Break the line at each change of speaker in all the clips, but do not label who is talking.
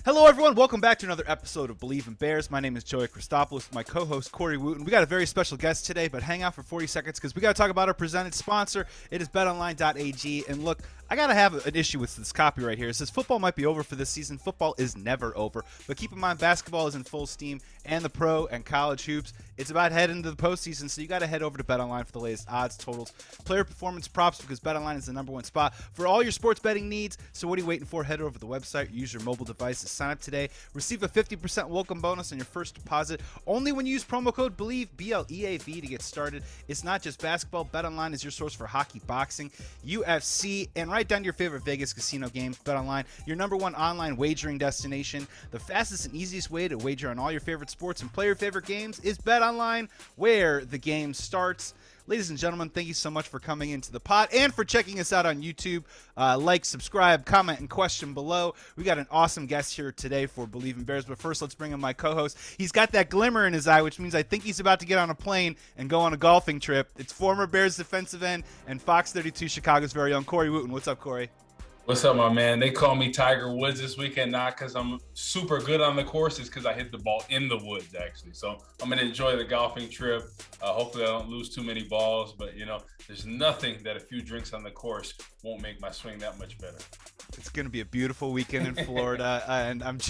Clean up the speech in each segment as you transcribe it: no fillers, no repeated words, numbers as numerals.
Hello, everyone. Welcome back to another episode of Believe in Bears. My name is Joey Christopoulos with my co-host Corey Wooten. We got a very special guest today, but hang out for 40 seconds because we got to talk about our presented sponsor. It is BetOnline.ag. And look, I got to have an issue with this copy right here. It says football might be over for this season. Football is never over. But keep in mind, basketball is in full steam, and the pro and college hoops. It's about heading into the postseason, so you got to head over to BetOnline for the latest odds, totals, player performance props, because BetOnline is the #1 spot for all your sports betting needs. So what are you waiting for? Head over to the website, use your mobile device to sign up today. Receive a 50% welcome bonus on your first deposit only when you use promo code BLEAV, BLEAV, to get started. It's not just basketball. BetOnline is your source for hockey, boxing, UFC, and right down to your favorite Vegas casino games. BetOnline, your #1 online wagering destination. The fastest and easiest way to wager on all your favorite sports and play your favorite games is BetOnline, where the game starts. Ladies and gentlemen, thank you so much for coming into the pod and for checking us out on YouTube. Like, subscribe, comment, and question below. We got an awesome guest here today for Believe in Bears, but first let's bring in my co-host. He's got that glimmer in his eye, which means I think he's about to get on a plane and go on a golfing trip. It's former Bears defensive end and Fox 32 Chicago's very own Corey Wooten. What's up, Corey?
What's up, my man? They call me Tiger Woods this weekend, not because I'm super good on the course, it's because I hit the ball in the woods, actually. So I'm going to enjoy the golfing trip. Hopefully I don't lose too many balls, but, there's nothing that a few drinks on the course won't make my swing that much better.
It's going to be a beautiful weekend in Florida, and I'm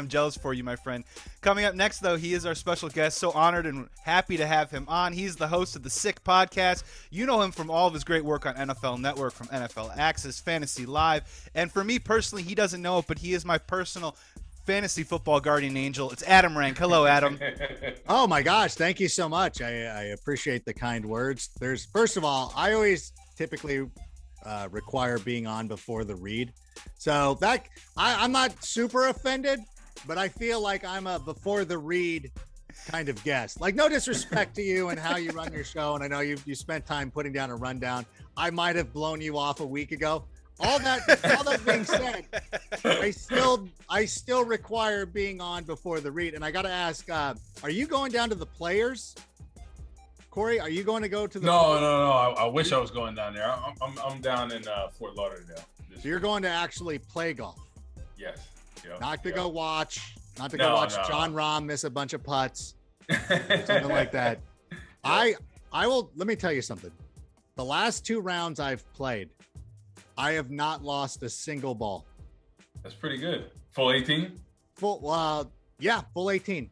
jealous for you, my friend. Coming up next, though, he is our special guest. So honored and happy to have him on. He's the host of the Sick Podcast. You know him from all of his great work on NFL Network, from NFL Access, Fantasy Live, and for me personally, he doesn't know it, but he is my personal fantasy football guardian angel. It's Adam Rank. Hello, Adam.
Oh my gosh, thank you so much. I appreciate the kind words. First of all, I always typically require being on before the read, so that I'm not super offended, but I feel like I'm a before the read kind of guest. Like, no disrespect to you and how you run your show, and I know you spent time putting down a rundown. I might have blown you off a week ago. All that being said, I still require being on before the read. And I got to ask, are you going down to the players? Corey, are you going to go to the
No. I wish I was going down there. I'm down in Fort Lauderdale.
So you're going to actually play golf?
Yes. Yep.
Not to go watch John Rahm miss a bunch of putts, something like that. I will. Let me tell you something. The last 2 rounds I've played, I have not lost a single ball.
That's pretty good. Full 18?
Full 18.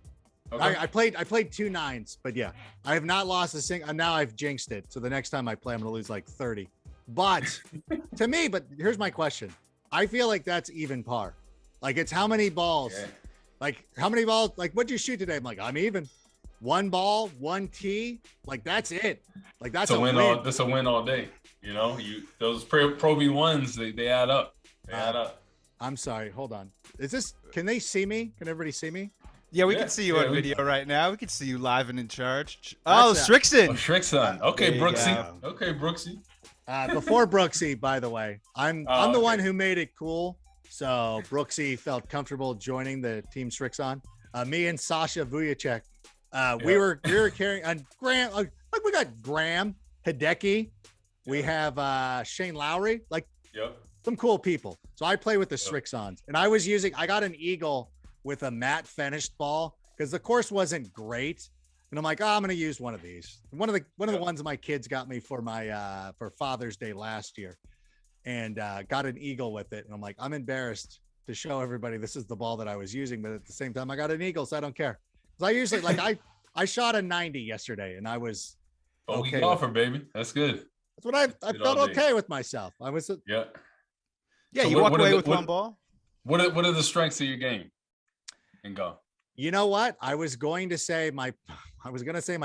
Okay. I played 2 9s, but yeah, I have not lost a single. Now I've jinxed it. So the next time I play, I'm going to lose like 30. But but here's my question. I feel like that's even par. Like, it's how many balls? Yeah. Like, how many balls? Like, what'd you shoot today? I'm like, I'm even. 1 ball, 1 tee. Like, that's it. Like, that's a win.
That's a win all day. Those Pro V1s, they add up. They add up.
I'm sorry. Hold on. Can they see me? Can everybody see me?
Yeah, we can see you on video right now. We can see you live and in charge. Strickson.
Strickson. Okay, Brooksy. Okay, Brooksy.
Before Brooksy, by the way, I'm the one who made it cool. So Brooksy felt comfortable joining the Team Strickson. Me and Sasha Vujacek, we were carrying on Graham. Like, we got Graham, Hideki. We have Shane Lowry, some cool people. So I play with the Stricksons, and I got an Eagle with a matte finished ball because the course wasn't great. And I'm like, I'm going to use one of these. One of the ones my kids got me for my for Father's Day last year, and got an Eagle with it. And I'm like, I'm embarrassed to show everybody this is the ball that I was using, but at the same time, I got an Eagle, so I don't care. Because I usually I shot a 90 yesterday, and I was
okay. Golfer, baby. That's good.
That's what I felt okay with myself. I was
yeah. So you walk away with 1 ball.
What are the strengths of your game in golf?
You know what? I was going to say my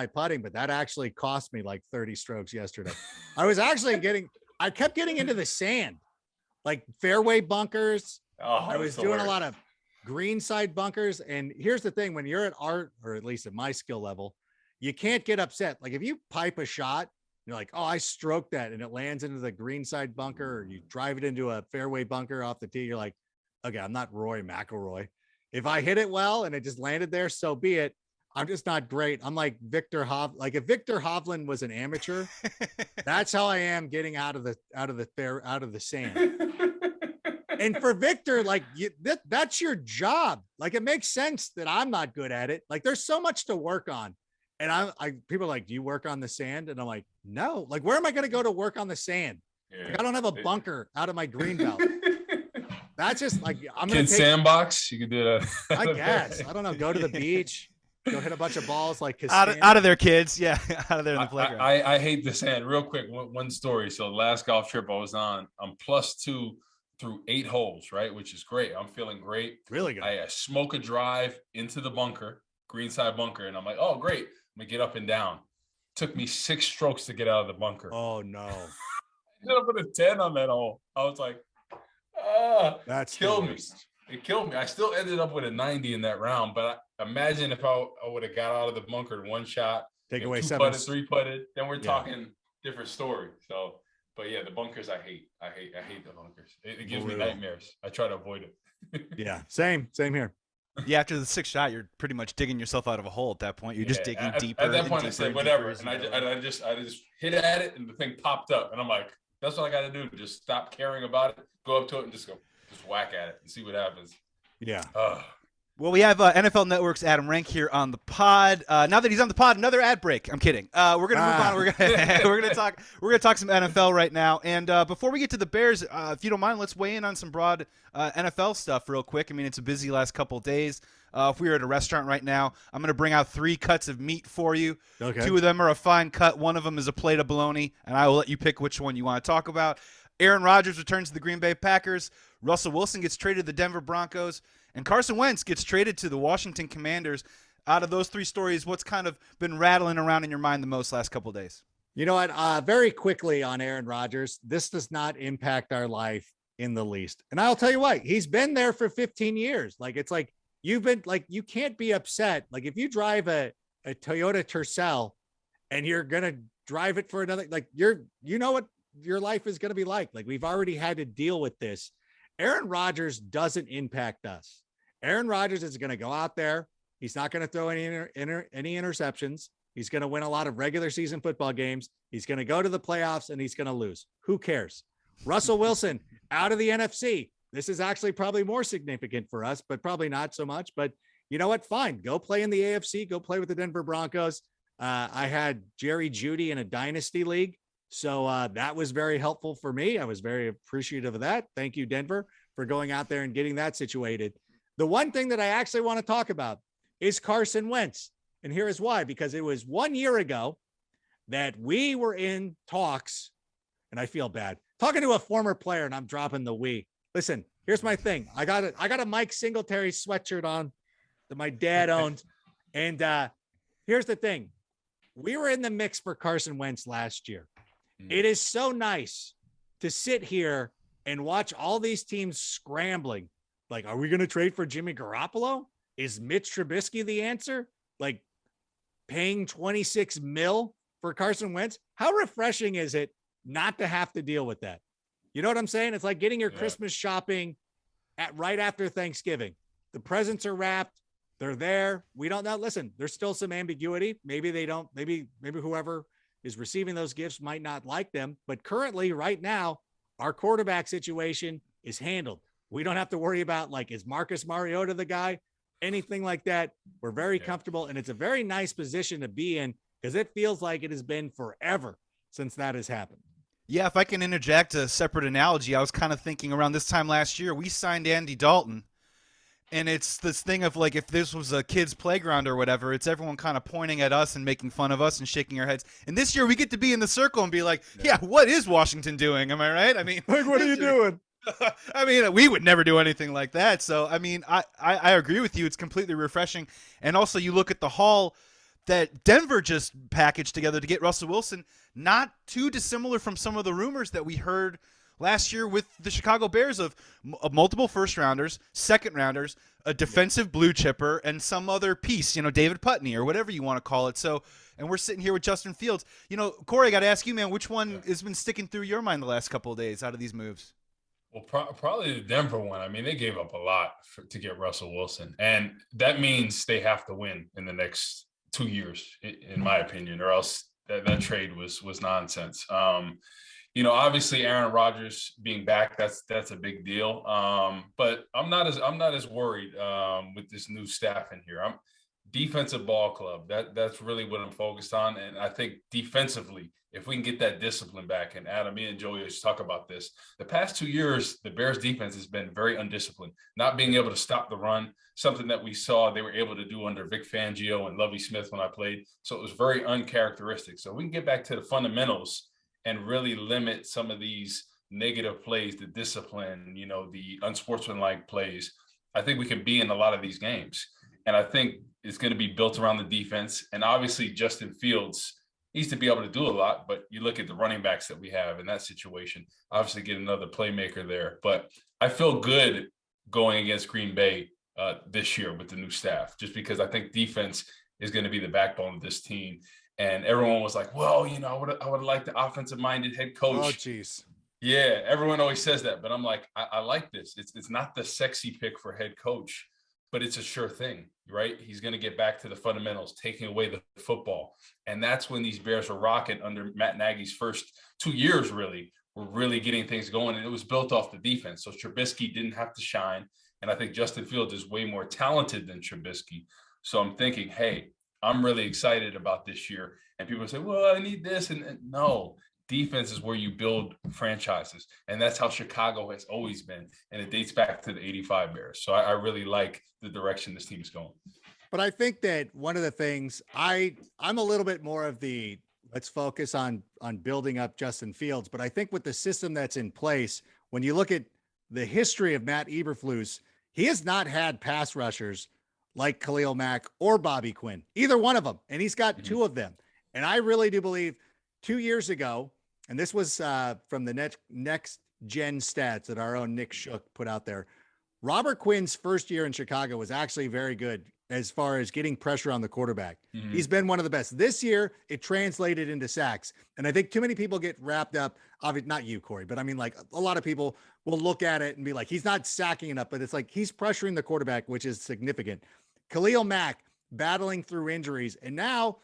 putting, but that actually cost me like 30 strokes yesterday. I kept getting into the sand, like fairway bunkers. I was doing a lot of green side bunkers. And here's the thing, when you're at art, or at least at my skill level, you can't get upset. Like, if you pipe a shot, you're like, oh, I stroked that, and it lands into the green side bunker, or you drive it into a fairway bunker off the tee. You're like, okay, I'm not Roy McIlroy. If I hit it well and it just landed there, so be it. I'm just not great. I'm like Victor Hovland. Like, if Victor Hovland was an amateur, that's how I am getting out of the sand. And for Victor, like that's your job. Like it makes sense that I'm not good at it. Like there's so much to work on. And people are like, do you work on the sand? And I'm like, no. Like, where am I going to go to work on the sand?
Yeah.
Like, I don't have a bunker out of my green belt. That's just like I'm
gonna take sandbox. You could do that.
I guess. I don't know. Go to the beach. Go hit a bunch of balls like
out of their kids. Yeah, out of there in the playground.
I hate the sand. Real quick, one story. So the last golf trip I was on, I'm +2 through 8 holes, right? Which is great. I'm feeling great.
Really good.
I smoke a drive into the bunker, greenside bunker, and I'm like, oh, great. I'm gonna get up and down. Took me 6 strokes to get out of the bunker.
Oh no.
I ended up with a 10 on that hole. I was like,
that's
killed me. It killed me. I still ended up with a 90 in that round, but imagine if I would have got out of the bunker in one shot,
take away
2
7,
putted, 3 putted, then we're talking different story. So, but yeah, the bunkers I hate the bunkers. It gives me nightmares. I try to avoid it.
Yeah, same here.
Yeah, after the 6th shot, you're pretty much digging yourself out of a hole at that point. You're just digging deeper.
At that point,
I
said whatever, and I just hit at it, and the thing popped up, and I'm like, that's what I got to do. Just stop caring about it, go up to it, and just whack at it and see what happens.
Yeah.
Well, we have NFL Network's Adam Rank here on the pod. Now that he's on the pod, another ad break. I'm kidding. We're gonna move on. We're gonna talk some NFL right now. And before we get to the Bears, if you don't mind, let's weigh in on some broad NFL stuff real quick. I mean, it's a busy last couple of days. If we were at a restaurant right now, I'm gonna bring out 3 cuts of meat for you.
Okay.
2 of them are a fine cut. One of them is a plate of bologna, and I will let you pick which one you want to talk about. Aaron Rodgers returns to the Green Bay Packers. Russell Wilson gets traded to the Denver Broncos. And Carson Wentz gets traded to the Washington Commanders. Out of those 3 stories, what's kind of been rattling around in your mind the most last couple of days?
You know what? Very quickly on Aaron Rodgers, this does not impact our life in the least. And I'll tell you why. He's been there for 15 years. Like, it's like you can't be upset. Like, if you drive a Toyota Tercel and you're going to drive it for another, like, you know what your life is going to be like. Like, we've already had to deal with this. Aaron Rodgers doesn't impact us. Aaron Rodgers is going to go out there. He's not going to throw any interceptions. He's going to win a lot of regular season football games. He's going to go to the playoffs and he's going to lose. Who cares? Russell Wilson out of the NFC. This is actually probably more significant for us, but probably not so much. But you know what? Fine. Go play in the AFC. Go play with the Denver Broncos. I had Jerry Jeudy in a dynasty league. So that was very helpful for me. I was very appreciative of that. Thank you, Denver, for going out there and getting that situated. The one thing that I actually want to talk about is Carson Wentz. And here is why, because it was 1 year ago that we were in talks, and I feel bad talking to a former player, and I'm dropping the we. Listen, here's my thing. I got a Mike Singletary sweatshirt on that my dad owned. And here's the thing. We were in the mix for Carson Wentz last year. It is so nice to sit here and watch all these teams scrambling. Like, are we going to trade for Jimmy Garoppolo? Is Mitch Trubisky the answer? Like, paying $26 million for Carson Wentz? How refreshing is it not to have to deal with that? You know what I'm saying? It's like getting your Christmas shopping right after Thanksgiving. The presents are wrapped. They're there. We don't know. Listen, there's still some ambiguity. Maybe they don't. Maybe whoever is receiving those gifts might not like them. But currently, right now, our quarterback situation is handled. We don't have to worry about, like, is Marcus Mariota the guy? Anything like that. We're very comfortable, and it's a very nice position to be in because it feels like it has been forever since that has happened.
Yeah, if I can interject a separate analogy, I was kind of thinking around this time last year, we signed Andy Dalton, and it's this thing of, like, if this was a kid's playground or whatever, it's everyone kind of pointing at us and making fun of us and shaking our heads. And this year we get to be in the circle and be like, yeah, what is Washington doing? Am I right? I mean,
like, what are you doing?
I mean, we would never do anything like that. So, I mean, I agree with you. It's completely refreshing. And also you look at the haul that Denver just packaged together to get Russell Wilson, not too dissimilar from some of the rumors that we heard last year with the Chicago Bears of multiple first-rounders, second-rounders, a defensive blue chipper, and some other piece, you know, David Putney or whatever you want to call it. So, and we're sitting here with Justin Fields. You know, Corey, I got to ask you, man, which one has been sticking through your mind the last couple of days out of these moves?
Well, probably the Denver one. I mean, they gave up a lot to get Russell Wilson, and that means they have to win in the next 2 years, in my opinion, or else that trade was nonsense. Obviously Aaron Rodgers being back, that's a big deal. But I'm not as worried with this new staff in here. I'm defensive ball club. That's really what I'm focused on. And I think defensively, if we can get that discipline back, and Adam, me and Joey always talk about this, the past 2 years, the Bears defense has been very undisciplined, not being able to stop the run, something that we saw they were able to do under Vic Fangio and Lovie Smith when I played. So it was very uncharacteristic. So we can get back to the fundamentals and really limit some of these negative plays, the discipline, the unsportsmanlike plays. I think we can be in a lot of these games. And I think it's going to be built around the defense. And obviously Justin Fields needs to be able to do a lot, but you look at the running backs that we have in that situation, obviously get another playmaker there. But I feel good going against Green Bay this year with the new staff, just because I think defense is going to be the backbone of this team. And everyone was like, well, I would like the offensive-minded head coach.
Oh, geez.
Yeah, everyone always says that, but I'm like, I like this. It's not the sexy pick for head coach, but it's a sure thing, right? He's going to get back to the fundamentals, taking away the football. And that's when these Bears were rocking under Matt Nagy's first 2 years, really, were really getting things going. And it was built off the defense. So Trubisky didn't have to shine. And I think Justin Fields is way more talented than Trubisky. So I'm thinking, hey, I'm really excited about this year. And people say, well, I need this. And no, defense is where you build franchises. And that's how Chicago has always been. And it dates back to the 85 Bears. So I really like the direction this team is going.
But I think that one of the things I'm a little bit more of the let's focus on building up Justin Fields. But I think with the system that's in place, when you look at the history of Matt Eberflus, he has not had pass rushers like Khalil Mack or Bobby Quinn, either one of them. And he's got two of them. And I really do believe 2 years ago, and this was from the next gen stats that our own Nick Shook put out there, Robert Quinn's first year in Chicago was actually very good as far as getting pressure on the quarterback. He's been one of the best. This year, it translated into sacks. And I think too many people get wrapped up, obviously not you, Corey, but I mean, like a lot of people will look at it and be like, he's not sacking enough, but it's like he's pressuring the quarterback, which is significant. Khalil Mack battling through injuries. And now,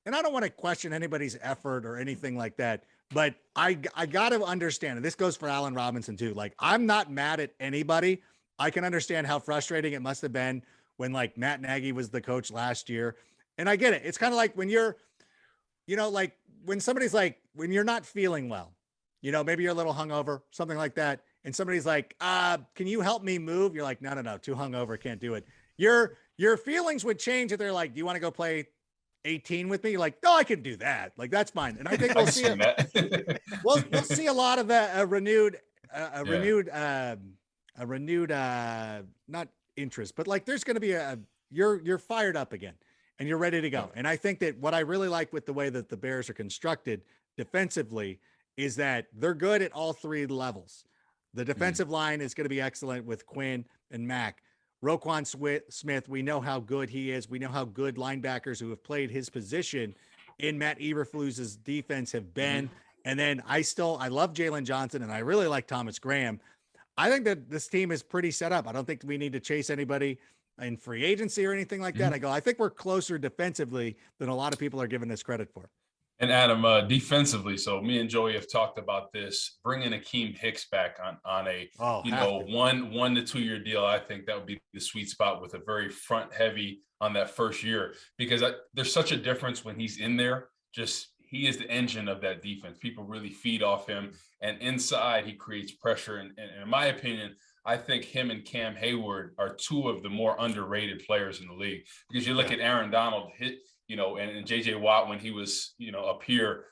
and I don't want to question anybody's effort or anything like that, but I got to understand, and this goes for Allen Robinson too. Like, I'm not mad at anybody. I can understand how frustrating it must have been when like Matt Nagy was the coach last year. And I get it. It's kind of like when you're, like when somebody's like, when you're not feeling well, maybe you're a little hungover, something like that. And somebody's like, can you help me move? You're like, no, too hungover. Can't do it. Your feelings would change if they're like, do you want to go play 18 with me? You're like, no, I can do that. Like, that's fine. And I think we'll see we'll see a lot of a renewed, not interest, but like, there's going to be you're fired up again and you're ready to go. And I think that what I really like with the way that the Bears are constructed defensively is that they're good at all three levels. The defensive line is going to be excellent with Quinn and Mack. Roquan Smith, we know how good he is. We know how good linebackers who have played his position in Matt Eberflus's defense have been. And then I love Jalen Johnson and I really like Thomas Graham. I think that this team is pretty set up. I don't think we need to chase anybody in free agency or anything like that. I think we're closer defensively than a lot of people are giving this credit for.
And Adam, defensively, so me and Joey have talked about this, bringing Akeem Hicks back on a 1 to 2 year deal. I think that would be the sweet spot with a very front heavy on that first year, because there's such a difference when he's in there. Just he is the engine of that defense. People really feed off him, and inside he creates pressure. And in my opinion, I think him and Cam Hayward are two of the more underrated players in the league, because you look at Aaron Donald, and JJ Watt when he was, up here,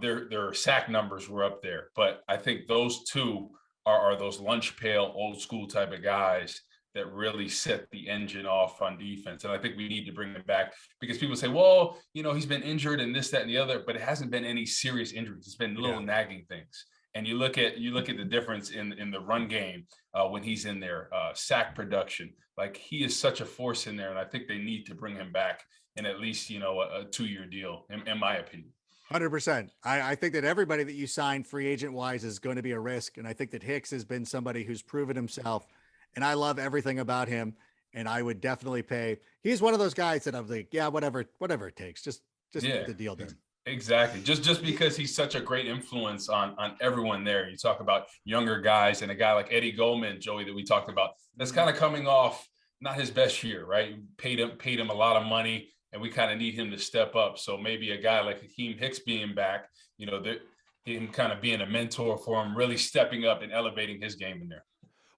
their sack numbers were up there. But I think those two are those lunch pail, old school type of guys that really set the engine off on defense. And I think we need to bring them back, because people say, well, he's been injured and this, that, and the other, but it hasn't been any serious injuries. It's been little nagging things. And you look at the difference in the run game when he's in there, sack production. Like, he is such a force in there, and I think they need to bring him back in at least, a 2 year deal, in my opinion.
100%. I think that everybody that you sign free agent wise is going to be a risk. And I think that Hicks has been somebody who's proven himself, and I love everything about him. And I would definitely pay. He's one of those guys that I'm like, yeah, whatever it takes. Just get the deal done.
Exactly. Just because he's such a great influence on everyone there. You talk about younger guys and a guy like Eddie Goldman, Joey, that we talked about. That's kind of coming off not his best year, right? Paid him a lot of money, and we kind of need him to step up. So maybe a guy like Hakeem Hicks being back, him kind of being a mentor for him, really stepping up and elevating his game in there.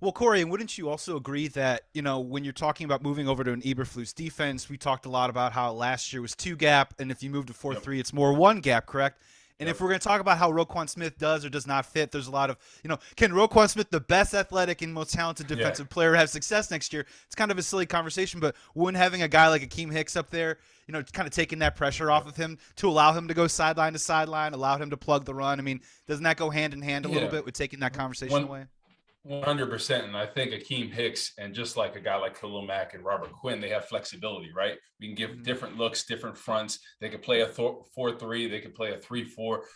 Well, Corey, and wouldn't you also agree that, when you're talking about moving over to an Eberflus defense, we talked a lot about how last year was 2-gap, and if you move to 4-3, it's more 1-gap, correct? And if we're going to talk about how Roquan Smith does or does not fit, there's a lot of, can Roquan Smith, the best athletic and most talented defensive player, have success next year? It's kind of a silly conversation, but wouldn't having a guy like Akeem Hicks up there, kind of taking that pressure off of him to allow him to go sideline to sideline, allow him to plug the run? I mean, doesn't that go hand in hand a little bit with taking that conversation away?
100%. And I think Akeem Hicks and just like a guy like Khalil Mack and Robert Quinn, they have flexibility, right? We can give different looks, different fronts. They could play a 4-3. They could play a 3-4.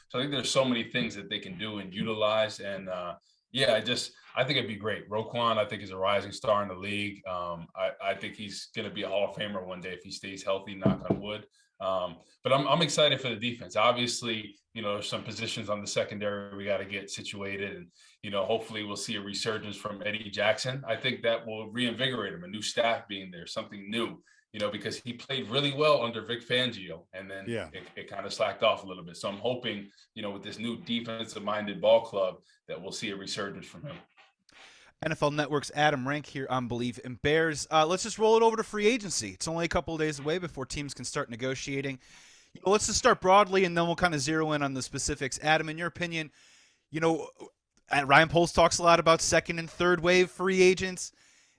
So I think there's so many things that they can do and utilize. And I think it'd be great. Roquan, I think, is a rising star in the league. I think he's going to be a Hall of Famer one day if he stays healthy, knock on wood. But I'm excited for the defense. Obviously, there's some positions on the secondary we got to get situated, and hopefully we'll see a resurgence from Eddie Jackson. I think that will reinvigorate him. A new staff being there, something new. Because he played really well under Vic Fangio, and then it kind of slacked off a little bit. So I'm hoping, with this new defensive-minded ball club, that we'll see a resurgence from him.
NFL Network's Adam Rank here on Believe in Bears. Let's just roll it over to free agency. It's only a couple of days away before teams can start negotiating. Let's just start broadly, and then we'll kind of zero in on the specifics. Adam, in your opinion, Ryan Poles talks a lot about second and third wave free agents.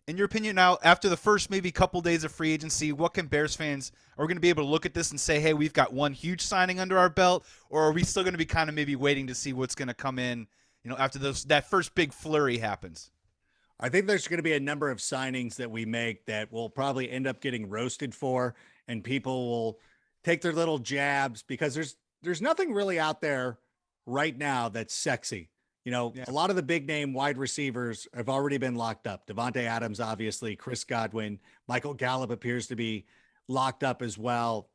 In your opinion now, after the first maybe couple days of free agency, what can Bears fans are going to be able to look at this and say, hey, we've got one huge signing under our belt, or are we still going to be kind of maybe waiting to see what's going to come in, after that first big flurry happens?
I think there's going to be a number of signings that we make that we'll probably end up getting roasted for, and people will take their little jabs because there's nothing really out there right now that's sexy. A lot of the big name wide receivers have already been locked up. Devontae Adams, obviously, Chris Godwin, Michael Gallup appears to be locked up as well.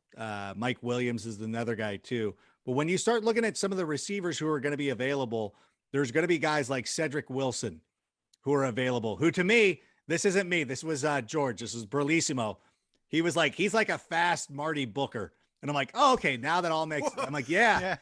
Mike Williams is another guy too. But when you start looking at some of the receivers who are going to be available, there's going to be guys like Cedric Wilson who are available, who to me, this isn't me. This was George. This was Berlissimo. He was like, he's like a fast Marty Booker. And I'm like, oh, okay. Now that all makes, I'm like, yeah.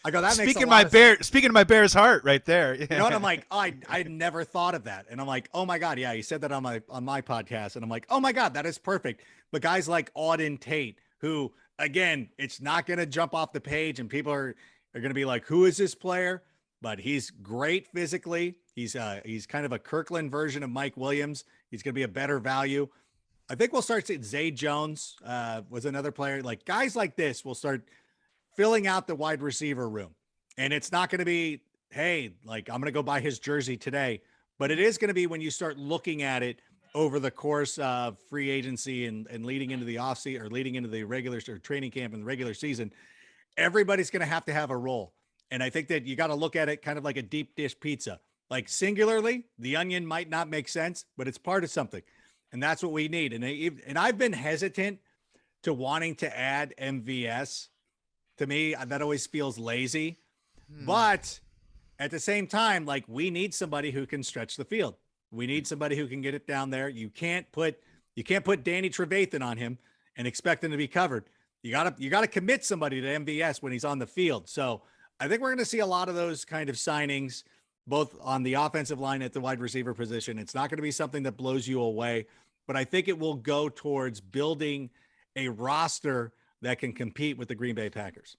I go, that
speaking
makes
speaking of my Bear's heart right there.
You know what? I'm like, oh, I never thought of that. And I'm like, oh my God. Yeah. He said that on my podcast. And I'm like, oh my God, that is perfect. But guys like Auden Tate, who again, it's not going to jump off the page and people are going to be like, who is this player? But he's great physically. He's kind of a Kirkland version of Mike Williams. He's going to be a better value. I think we'll start seeing Zay Jones was another player. Like guys like this will start filling out the wide receiver room. And it's not going to be, hey, like I'm going to go buy his jersey today. But it is going to be when you start looking at it over the course of free agency and leading into the offseason or leading into the regular or training camp and the regular season, everybody's going to have a role. And I think that you got to look at it kind of like a deep dish pizza. Like singularly, the onion might not make sense, but it's part of something. And that's what we need. And I've been hesitant to wanting to add MVS. To me, that always feels lazy. But at the same time, like we need somebody who can stretch the field. We need somebody who can get it down there. You can't put Danny Trevathan on him and expect him to be covered. You gotta commit somebody to MVS when he's on the field. So I think we're going to see a lot of those kind of signings, both on the offensive line at the wide receiver position. It's not going to be something that blows you away, but I think it will go towards building a roster that can compete with the Green Bay Packers.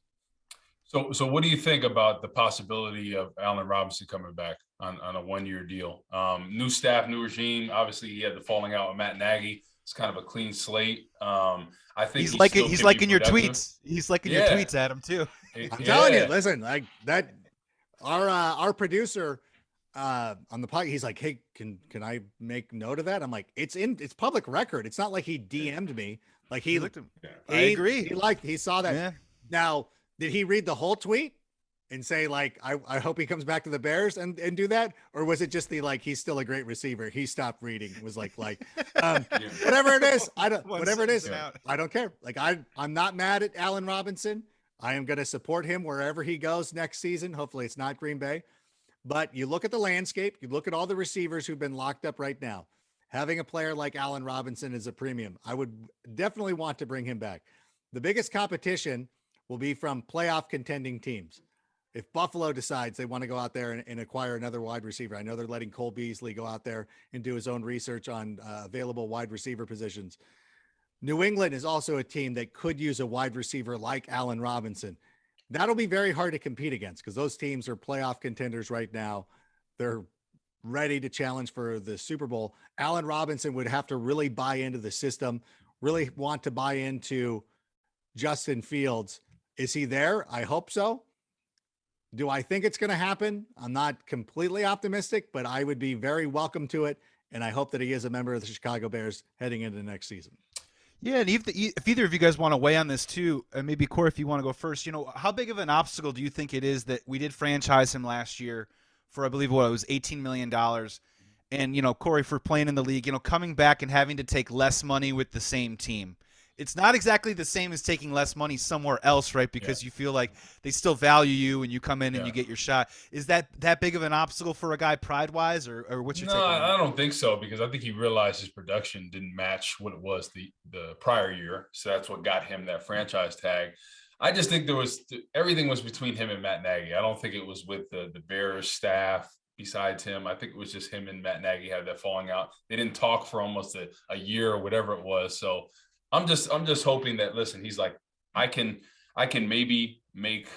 So what do you think about the possibility of Allen Robinson coming back on a one-year deal? New staff, new regime. Obviously, he had the falling out with Matt Nagy. It's kind of a clean slate. I think he's
liking your tweets. He's liking your tweets, Adam, too.
I'm telling you, listen, like that. Our producer on the podcast, he's like, hey, can I make note of that? I'm like, it's public record. It's not like he DM'd me. Like he looked.
I agree.
He saw that. Yeah. Now, did he read the whole tweet and say like, I hope he comes back to the Bears and do that? Or was it just the, like, he's still a great receiver, he stopped reading? It was whatever it is. I don't care. Like I'm not mad at Allen Robinson. I am going to support him wherever he goes next season. Hopefully it's not Green Bay. But you look at the landscape, you look at all the receivers who've been locked up right now. Having a player like Allen Robinson is a premium. I would definitely want to bring him back. The biggest competition will be from playoff contending teams. If Buffalo decides they want to go out there and acquire another wide receiver, I know they're letting Cole Beasley go out there and do his own research on available wide receiver positions. New England is also a team that could use a wide receiver like Allen Robinson. That'll be very hard to compete against because those teams are playoff contenders right now. They're ready to challenge for the Super Bowl. Allen Robinson would have to really buy into the system, really want to buy into Justin Fields. Is he there? I hope so. Do I think it's going to happen? I'm not completely optimistic, but I would be very welcome to it. And I hope that he is a member of the Chicago Bears heading into the next season.
Yeah, and if either of you guys want to weigh on this too, and maybe Corey, if you want to go first, how big of an obstacle do you think it is that we did franchise him last year for, I believe, it was $18 million? And, Corey, for playing in the league, coming back and having to take less money with the same team. It's not exactly the same as taking less money somewhere else, right? Because you feel like they still value you and you come in and you get your shot. Is that big of an obstacle for a guy pride-wise, or what's your take on that?
I don't think so, because I think he realized his production didn't match what it was the prior year. So that's what got him that franchise tag. I just think everything was between him and Matt Nagy. I don't think it was with the Bears staff besides him. I think it was just him and Matt Nagy had that falling out. They didn't talk for almost a year or whatever it was. So I'm just hoping that, listen, he's like, I can maybe make,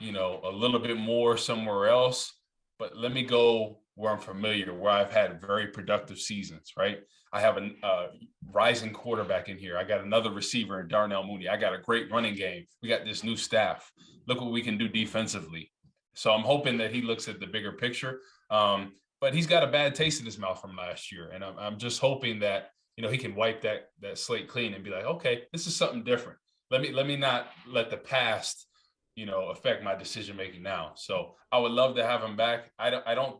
a little bit more somewhere else, but let me go where I'm familiar, where I've had very productive seasons, right? I have a rising quarterback in here. I got another receiver in Darnell Mooney. I got a great running game. We got this new staff. Look what we can do defensively. So I'm hoping that he looks at the bigger picture. But he's got a bad taste in his mouth from last year. And I'm just hoping that, he can wipe that slate clean and be like, okay, this is something different. Let me not let the past, affect my decision-making now. So I would love to have him back. I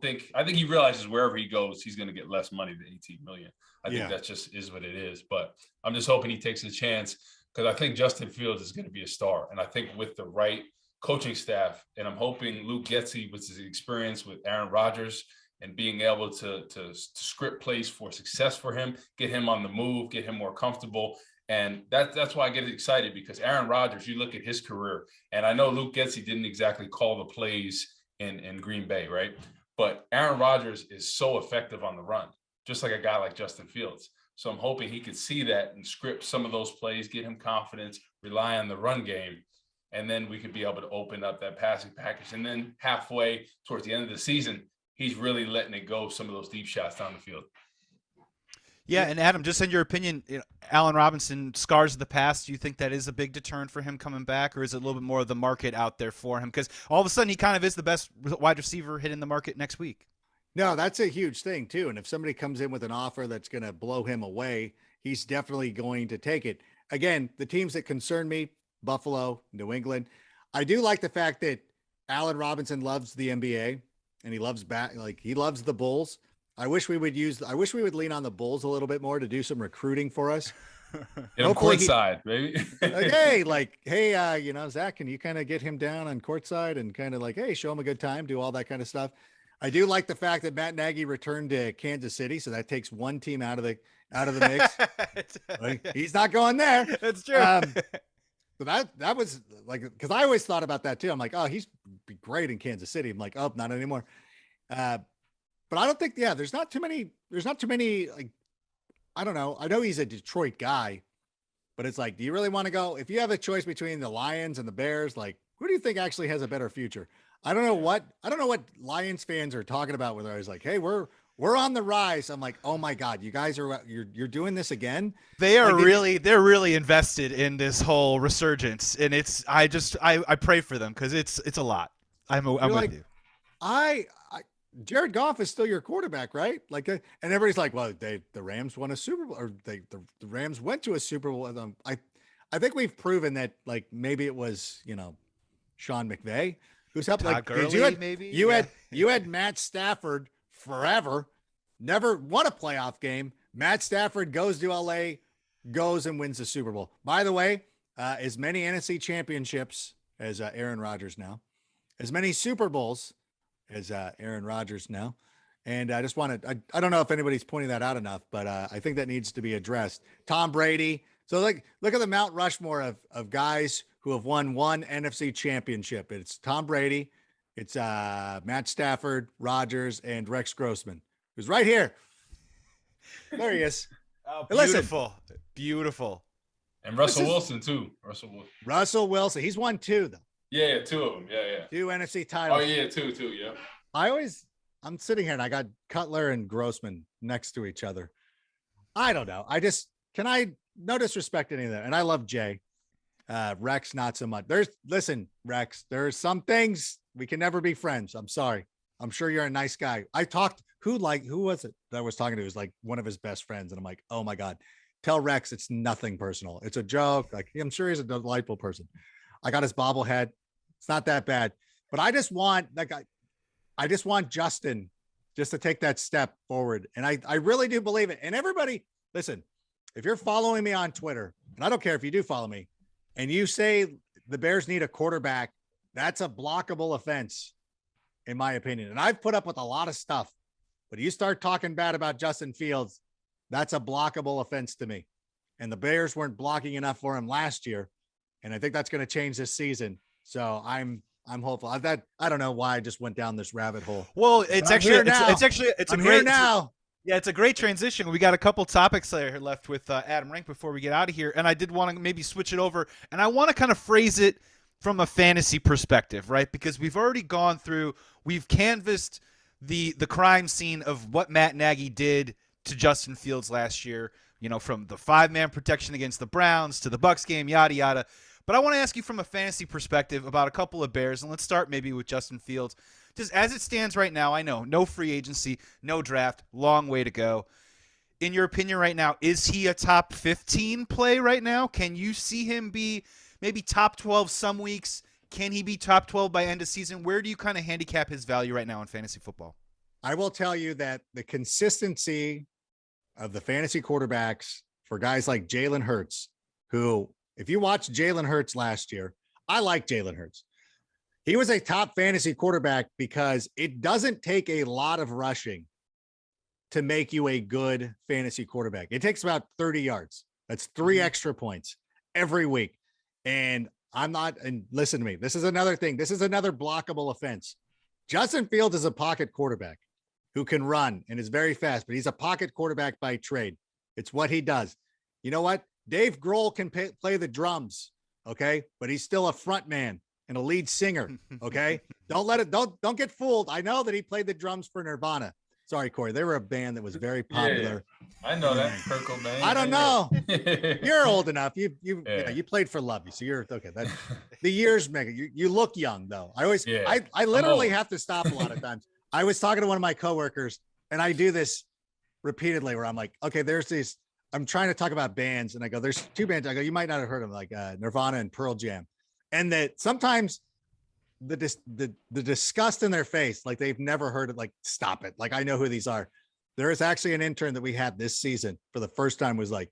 think he realizes wherever he goes, he's going to get less money than $18 million. I think that just is what it is. But I'm just hoping he takes a chance, because I think Justin Fields is going to be a star. And I think with the right coaching staff, and I'm hoping Luke Getsy, with his experience with Aaron Rodgers and being able to script plays for success for him, get him on the move, get him more comfortable. And that's why I get excited, because Aaron Rodgers, you look at his career, and I know Luke Getsy didn't exactly call the plays in Green Bay, right? But Aaron Rodgers is so effective on the run, just like a guy like Justin Fields. So I'm hoping he could see that and script some of those plays, get him confidence, rely on the run game, and then we could be able to open up that passing package. And then halfway towards the end of the season, he's really letting it go, some of those deep shots down the field.
Yeah, and Adam, just in your opinion, Allen Robinson, scars of the past, do you think that is a big deterrent for him coming back, or is it a little bit more of the market out there for him? Because all of a sudden he kind of is the best wide receiver hitting the market next week.
No, that's a huge thing too. And if somebody comes in with an offer that's going to blow him away, he's definitely going to take it. Again, the teams that concern me, Buffalo, New England. I do like the fact that Allen Robinson loves the NBA and he loves he loves the Bulls. I wish we would lean on the Bulls a little bit more to do some recruiting for us.
Courtside, baby.
hey, Zach, can you kind of get him down on courtside and kind of hey, show him a good time, do all that kind of stuff. I do like the fact that Matt Nagy returned to Kansas City, so that takes one team out of the mix. He's not going there.
That's true.
So that was because I always thought about that too. I'm like, oh, he's be great in Kansas City. I'm like, oh, not anymore. But I don't think, there's not too many, I don't know. I know he's a Detroit guy, but it's do you really want to go? If you have a choice between the Lions and the Bears, who do you think actually has a better future? I don't know what Lions fans are talking about, where they're always hey, we're on the rise. I'm like, oh my God, you guys you're doing this again.
They're really invested in this whole resurgence. And I pray for them, because it's a lot. I'm with you.
Jared Goff is still your quarterback, right? And everybody's like, well, the Rams won a Super Bowl, or the Rams went to a Super Bowl. I think we've proven that maybe it was, Sean McVay who's helped. You had Matt Stafford forever, never won a playoff game. Matt Stafford goes to LA, goes and wins the Super Bowl. By the way, as many NFC championships as Aaron Rodgers now, as many Super Bowls as Aaron Rodgers now. And I just wanted, I don't know if anybody's pointing that out enough, but I think that needs to be addressed. Tom Brady. So like, look at the Mount Rushmore of guys who have won one NFC championship. It's Tom Brady. It's Matt Stafford, Rodgers, and Rex Grossman, who's right here. There he is.
Oh,
beautiful.
Beautiful.
And Russell Wilson too. Russell
Wilson. He's won 2 though.
Yeah, 2 of them. Yeah.
2 NFC titles.
Oh yeah, two. Yeah.
I'm sitting here and I got Cutler and Grossman next to each other. I don't know. No disrespect to any of that. And I love Jay. Rex, not so much. Listen, Rex, there's some things we can never be friends. I'm sorry. I'm sure you're a nice guy. Who was it that I was talking to? It was like one of his best friends. And I'm like, oh my God, tell Rex it's nothing personal. It's a joke. Like, I'm sure he's a delightful person. I got his bobblehead. It's not that bad, but I just want Justin just to take that step forward. And I really do believe it. And everybody, listen, if you're following me on Twitter, and I don't care if you do follow me, and you say the Bears need a quarterback, that's a blockable offense, in my opinion. And I've put up with a lot of stuff, but you start talking bad about Justin Fields, that's a blockable offense to me. And the Bears weren't blocking enough for him last year. And I think that's going to change this season. So I'm hopeful. I don't know why I just went down this rabbit hole.
Well, it's a great
now.
Yeah, it's a great transition. We got a couple topics there left with Adam Rank before we get out of here. And I did want to maybe switch it over. And I want to kind of phrase it from a fantasy perspective, right? Because we've already we've canvassed the crime scene of what Matt Nagy did to Justin Fields last year, from the 5-man protection against the Browns to the Bucs game, yada, yada. But I want to ask you from a fantasy perspective about a couple of Bears, and let's start maybe with Justin Fields. Just as it stands right now, I know, no free agency, no draft, long way to go. In your opinion right now, is he a top 15 play right now? Can you see him be maybe top 12 some weeks? Can he be top 12 by end of season? Where do you kind of handicap his value right now in fantasy football?
I will tell you that the consistency of the fantasy quarterbacks for guys like Jalen Hurts, who, if you watch Jalen Hurts last year, I like Jalen Hurts. He was a top fantasy quarterback because it doesn't take a lot of rushing to make you a good fantasy quarterback. It takes about 30 yards. That's 3 extra points every week. And listen to me. This is another thing. This is another blockable offense. Justin Fields is a pocket quarterback who can run and is very fast, but he's a pocket quarterback by trade. It's what he does. You know what? Dave Grohl can play the drums. Okay. But he's still a front man and a lead singer. Okay. Don't get fooled. I know that he played the drums for Nirvana. Sorry, Corey. They were a band that was very popular.
Yeah. I know that. Kurt Cobain.
I don't know. You're old enough. You played for Love You. So you're okay. That the years make it. You look young though. I literally have to stop a lot of times. I was talking to one of my coworkers and I do this repeatedly where I'm like, okay, I'm trying to talk about bands. And I go, there's 2 bands. I go, you might not have heard of them, like Nirvana and Pearl Jam. And that sometimes the disgust in their face, like they've never heard it, like, stop it. Like, I know who these are. There is actually an intern that we had this season for the first time was like,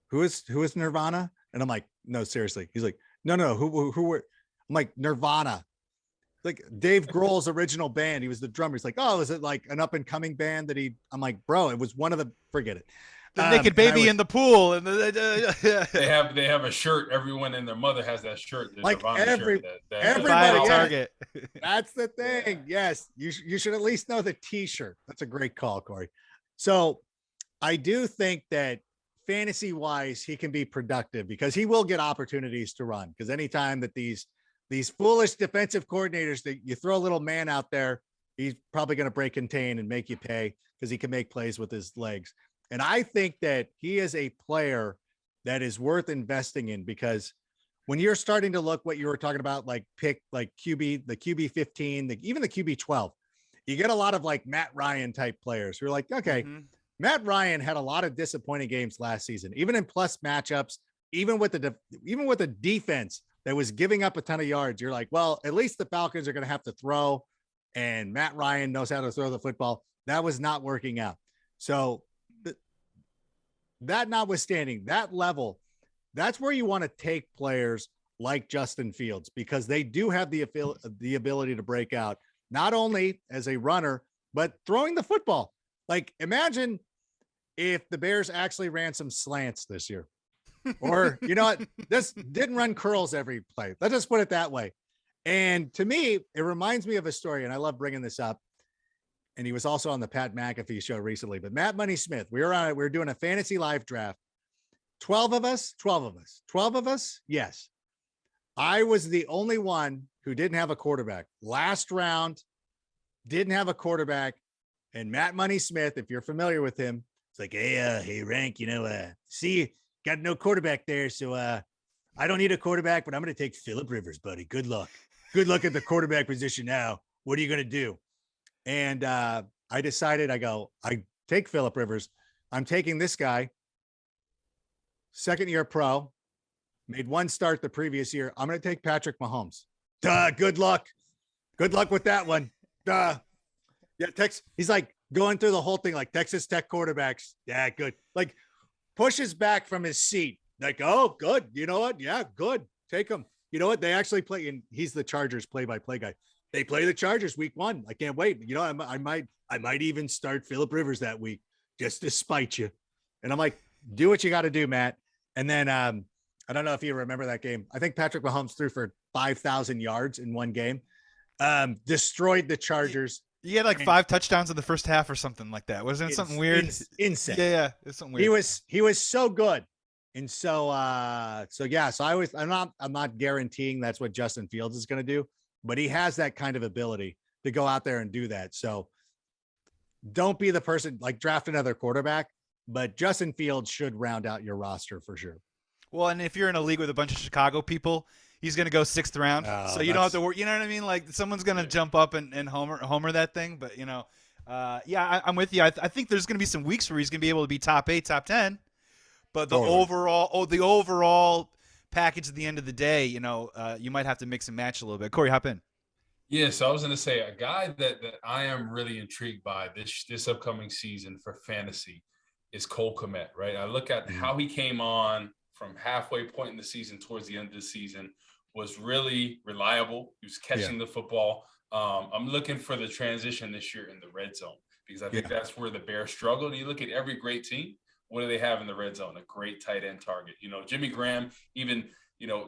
who is Nirvana? And I'm like, no, seriously. He's like, no, who were, I'm like, Nirvana. Like Dave Grohl's original band. He was the drummer. He's like, oh, is it like an up and coming band that I'm like, bro, it was one of the, forget it.
The naked baby in the pool. And
they have a shirt. Everyone and their mother has that shirt.
Like everybody
Target.
That's the thing. Yeah. Yes. You should at least know the t-shirt. That's a great call, Corey. So I do think that fantasy wise, he can be productive because he will get opportunities to run. Because anytime that these foolish defensive coordinators that you throw a little man out there, he's probably going to break contain and make you pay because he can make plays with his legs. And I think that he is a player that is worth investing in because when you're starting to look what you were talking about, like pick like QB, the QB 15, even the QB 12, you get a lot of like Matt Ryan type players who are like, okay, Matt Ryan had a lot of disappointing games last season, even in plus matchups, even with the defense that was giving up a ton of yards. You're like, well, at least the Falcons are going to have to throw and Matt Ryan knows how to throw the football. That was not working out. So that notwithstanding, that level, that's where you want to take players like Justin Fields, because they do have the ability to break out, not only as a runner, but throwing the football. Like, imagine if the Bears actually ran some slants this year, or, you know what, this didn't run curls every play. Let's just put it that way. And to me, it reminds me of a story, and I love bringing this up. And he was also on the Pat McAfee show recently, but Matt Money Smith, we were doing a fantasy live draft. 12 of us. Yes. I was the only one who didn't have a quarterback. Last round, didn't have a quarterback. And Matt Money Smith, if you're familiar with him, it's like, hey, Rank, see, got no quarterback there. So I don't need a quarterback, but I'm going to take Phillip Rivers, buddy. Good luck. Good luck at the quarterback position now. What are you going to do? And I decided, I take Phillip Rivers. I'm taking this guy, second-year pro, made one start the previous year. I'm going to take Patrick Mahomes. Good luck. Good luck with that one. Yeah, he's like going through the whole thing like Texas Tech quarterbacks. Yeah, good. Like pushes back from his seat. Like, oh, good. You know what? Yeah, good. Take him. You know what? They actually play, and he's the Chargers play-by-play guy. They play the Chargers week 1. I can't wait. You know, I might even start Phillip Rivers that week just to spite you. And I'm like, do what you got to do, Matt. And then I don't know if you remember that game. I think Patrick Mahomes threw for 5,000 yards in one game. Destroyed the Chargers.
He had like 5 touchdowns in the first half or something like that. Wasn't it something weird?
Insane.
Yeah, it's something weird.
He was so good. And so I'm not guaranteeing that's what Justin Fields is going to do, but he has that kind of ability to go out there and do that. So don't be the person, like, draft another quarterback, but Justin Fields should round out your roster for sure.
Well, and if you're in a league with a bunch of Chicago people, he's going to go 6th round. So you don't have to worry. You know what I mean? Like, someone's going to jump up and homer that thing. But, I'm with you. I think there's going to be some weeks where he's going to be able to be top 8, top 10. But the overall package at the end of the day, you might have to mix and match a little bit. Corey, hop in.
Yeah, so I was going to say a guy that I am really intrigued by this upcoming season for fantasy is Cole Kmet, right? I look at how he came on from halfway point in the season towards the end of the season, was really reliable. He was catching the football. I'm looking for the transition this year in the red zone, because I think that's where the Bears struggled. You look at every great team, what do they have in the red zone? A great tight end target. Jimmy Graham, even,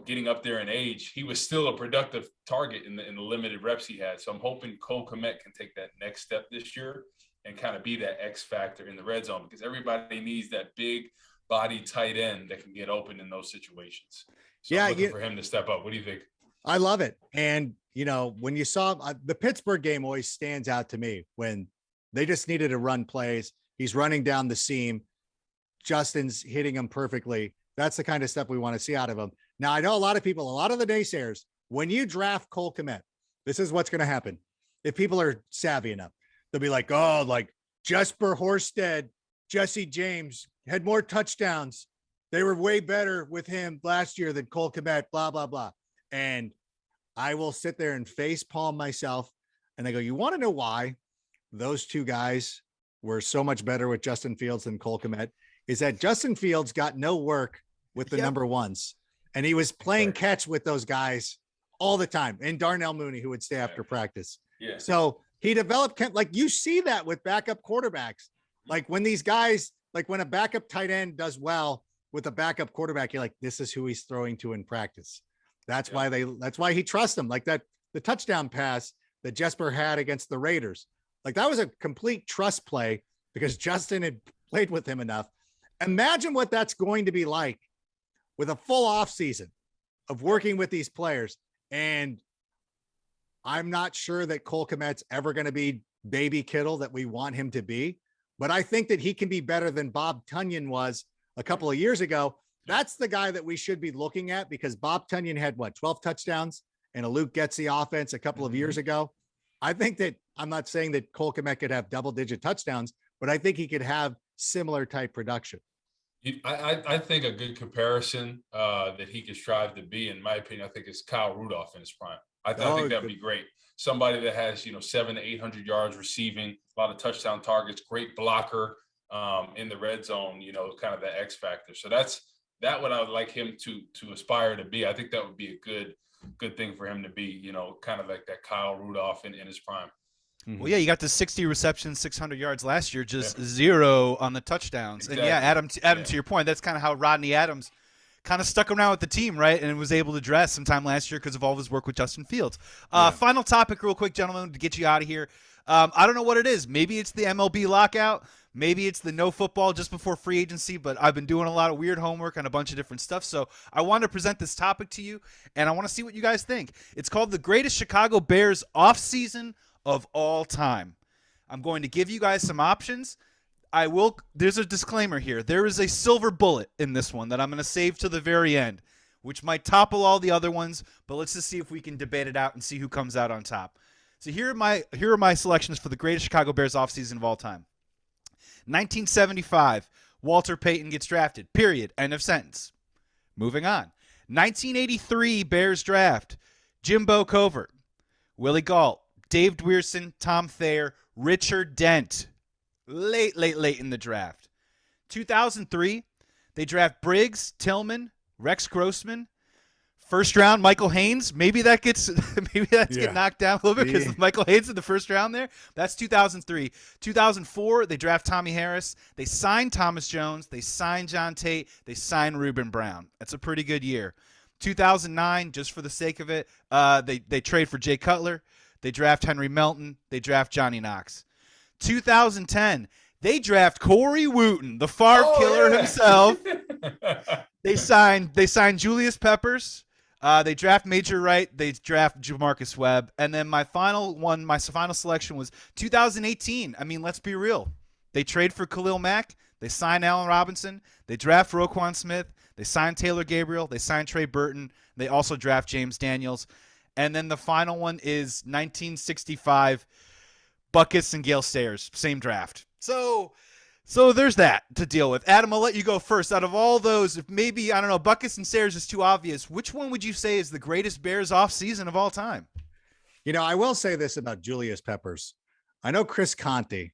getting up there in age, he was still a productive target in the limited reps he had. So I'm hoping Cole Kmet can take that next step this year and kind of be that X factor in the red zone, because everybody needs that big body tight end that can get open in those situations. So I'm looking for him to step up. What do you think?
I love it. And, when you saw the Pittsburgh game always stands out to me when they just needed to run plays. He's running down the seam. Justin's hitting him perfectly. That's the kind of stuff we want to see out of him. Now, I know a lot of the naysayers, when you draft Cole Kmet, this is what's going to happen. If people are savvy enough, they'll be like, oh, like Jesper Horsted, Jesse James had more touchdowns. They were way better with him last year than Cole Kmet, blah, blah, blah. And I will sit there and face palm myself. And I go, you want to know why those two guys were so much better with Justin Fields than Cole Kmet? Is that Justin Fields got no work with the number ones. And he was playing catch with those guys all the time. And Darnell Mooney, who would stay after practice. Yeah. So he developed, like, you see that with backup quarterbacks. Like when these guys, like when a backup tight end does well with a backup quarterback, you're like, this is who he's throwing to in practice. That's why he trusts him. Like that, the touchdown pass that Jesper had against the Raiders, like that was a complete trust play because Justin had played with him enough. Imagine what that's going to be like with a full off season of working with these players. And I'm not sure that Cole Kmet's ever going to be baby Kittle that we want him to be, but I think that he can be better than Bob Tunyon was a couple of years ago. That's the guy that we should be looking at, because Bob Tunyon had 12 touchdowns and a Luke Getsy offense a couple of years ago. I think that, I'm not saying that Cole Kmet could have double-digit touchdowns, but I think he could have similar type production.
I think a good comparison that he could strive to be, in my opinion, I think is Kyle Rudolph in his prime. I think that'd be great. Somebody that has, 700 to 800 yards receiving, a lot of touchdown targets, great blocker in the red zone, kind of the X factor. So that's that what I would like him to aspire to be. I think that would be a good thing for him to be, you know, kind of like that Kyle Rudolph in his prime.
Well, yeah, you got the 60 receptions, 600 yards last year, just 0 on the touchdowns.
Exactly.
And yeah, Adam, to your point, that's kind of how Rodney Adams kind of stuck around with the team, right, and was able to dress sometime last year because of all of his work with Justin Fields. Final topic real quick, gentlemen, to get you out of here. I don't know what it is. Maybe it's the MLB lockout. Maybe it's the no football just before free agency, but I've been doing a lot of weird homework on a bunch of different stuff. So I want to present this topic to you, and I want to see what you guys think. It's called the greatest Chicago Bears offseason of all time. I'm going to give you guys some options. There's a disclaimer here. There is a silver bullet in this one that I'm going to save to the very end, which might topple all the other ones, but let's just see if we can debate it out and see who comes out on top. So here are my selections for the greatest Chicago Bears offseason of all time. 1975, Walter Payton gets drafted. Period. End of sentence. Moving on. 1983 Bears draft. Jimbo Covert, Willie Gault, Dave Dwierson, Tom Thayer, Richard Dent. Late in the draft. 2003, they draft Briggs, Tillman, Rex Grossman. First round, Michael Haynes. Maybe that gets get knocked down a little bit because of Michael Haynes in the first round there. That's 2003. 2004, they draft Tommy Harris. They sign Thomas Jones. They sign John Tate. They sign Reuben Brown. That's a pretty good year. 2009, just for the sake of it, they trade for Jay Cutler. They draft Henry Melton. They draft Johnny Knox. 2010, they draft Corey Wooten, the Favre killer himself. They sign Julius Peppers. They draft Major Wright. They draft Jamarcus Webb. And then my final selection was 2018. I mean, let's be real. They trade for Khalil Mack. They sign Allen Robinson. They draft Roquan Smith. They sign Taylor Gabriel. They sign Trey Burton. They also draft James Daniels. And then the final one is 1965, Buckus and Gale Sayers. Same draft. So there's that to deal with. Adam, I'll let you go first. Out of all those, if maybe, I don't know, Buckus and Sayers is too obvious, which one would you say is the greatest Bears offseason of all time?
You know, I will say this about Julius Peppers. I know Chris Conte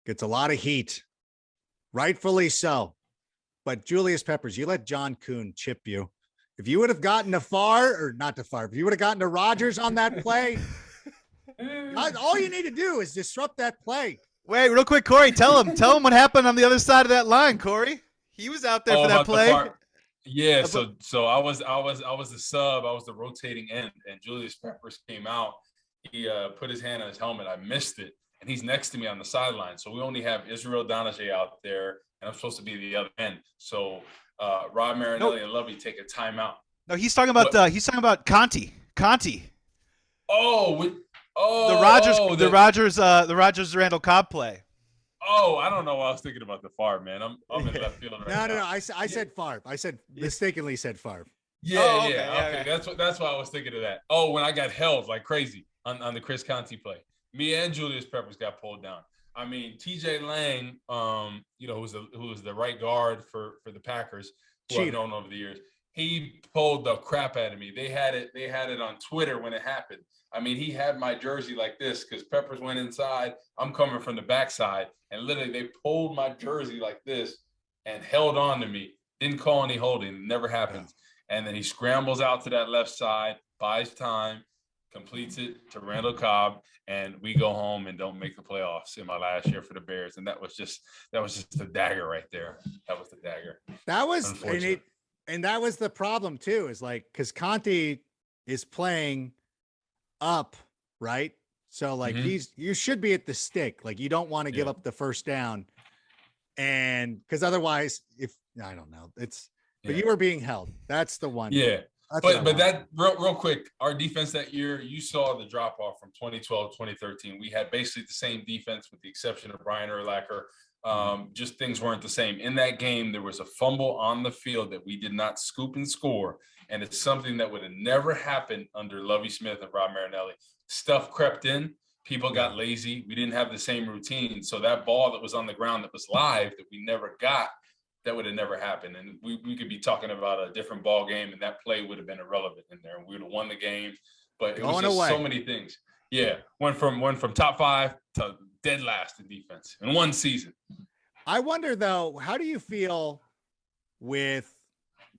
gets a lot of heat, rightfully so. But Julius Peppers, you let John Kuhn chip you. If you would have gotten to if you would have gotten to Rodgers on that play, all you need to do is disrupt that play.
Wait, real quick, Corey, tell him what happened on the other side of that line, Corey. He was out there for that play.
Yeah, so I was the sub, I was the rotating end, and Julius Peppers came out. He put his hand on his helmet. I missed it, and he's next to me on the sideline. So we only have Israel Donajay out there, and I'm supposed to be the other end. So Rob Marinelli and Lovey take a timeout.
No, he's talking about Conti. The Rodgers Randall Cobb play.
Oh, I don't know why I was thinking about the Favre, man. I'm in left field right now.
No. I said Favre. I mistakenly said Favre.
Yeah, okay. That's why I was thinking of that. Oh, when I got held like crazy on the Chris Conte play. Me and Julius Peppers got pulled down. I mean, TJ Lang, who was the right guard for the Packers, who I've known over the years. He pulled the crap out of me. They had it on Twitter when it happened. I mean, he had my jersey like this because Peppers went inside. I'm coming from the backside, and literally they pulled my jersey like this and held on to me. Didn't call any holding. It never happens. And then he scrambles out to that left side, buys time, completes it to Randall Cobb, and we go home and don't make the playoffs in my last year for the Bears. And that was just the dagger right there. That was the dagger.
That was and that was the problem too, is like, because Conte is playing up, right? So like you should be at the stick. Like you don't want to give up the first down. And because otherwise, I don't know, but you were being held. That's the one.
Yeah. But that real quick, our defense that year, you saw the drop off from 2012, 2013. We had basically the same defense with the exception of Brian Urlacher. Just things weren't the same. In that game, there was a fumble on the field that we did not scoop and score. And it's something that would have never happened under Lovie Smith and Rob Marinelli. Stuff crept in. People got lazy. We didn't have the same routine. So that ball that was on the ground that was live that we never got, that would have never happened. And we could be talking about a different ball game, and that play would have been irrelevant in there. And we would have won the game. But it was just so many things. Yeah. Went from top 5 to dead last in defense in one season.
I wonder, though, how do you feel with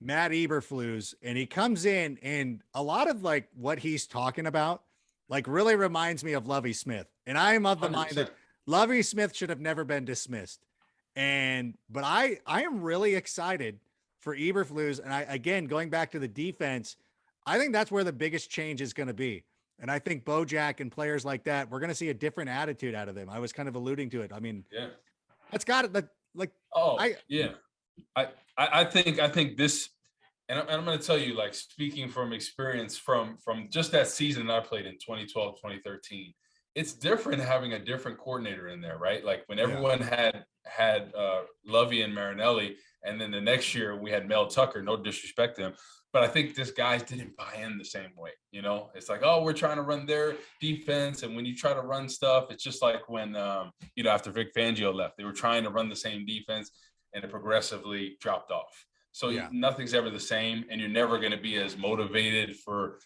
Matt Eberflus, and he comes in, and a lot of like what he's talking about, like really reminds me of Lovie Smith. And I am of the mind that Lovie Smith should have never been dismissed. But I am really excited for Eberflus. And again, going back to the defense, I think that's where the biggest change is going to be. And I think Bojack and players like that, we're going to see a different attitude out of them. I was kind of alluding to it. I mean, that's got it.
I think this, and I'm going to tell you, like, speaking from experience from just that season that I played in 2012, 2013, it's different having a different coordinator in there, right? Like when everyone had Lovey and Marinelli, and then the next year we had Mel Tucker, no disrespect to him, but I think this guys didn't buy in the same way. It's like, oh, we're trying to run their defense. And when you try to run stuff, it's just like when, after Vic Fangio left, they were trying to run the same defense and it progressively dropped off. So nothing's ever the same, and you're never going to be as motivated for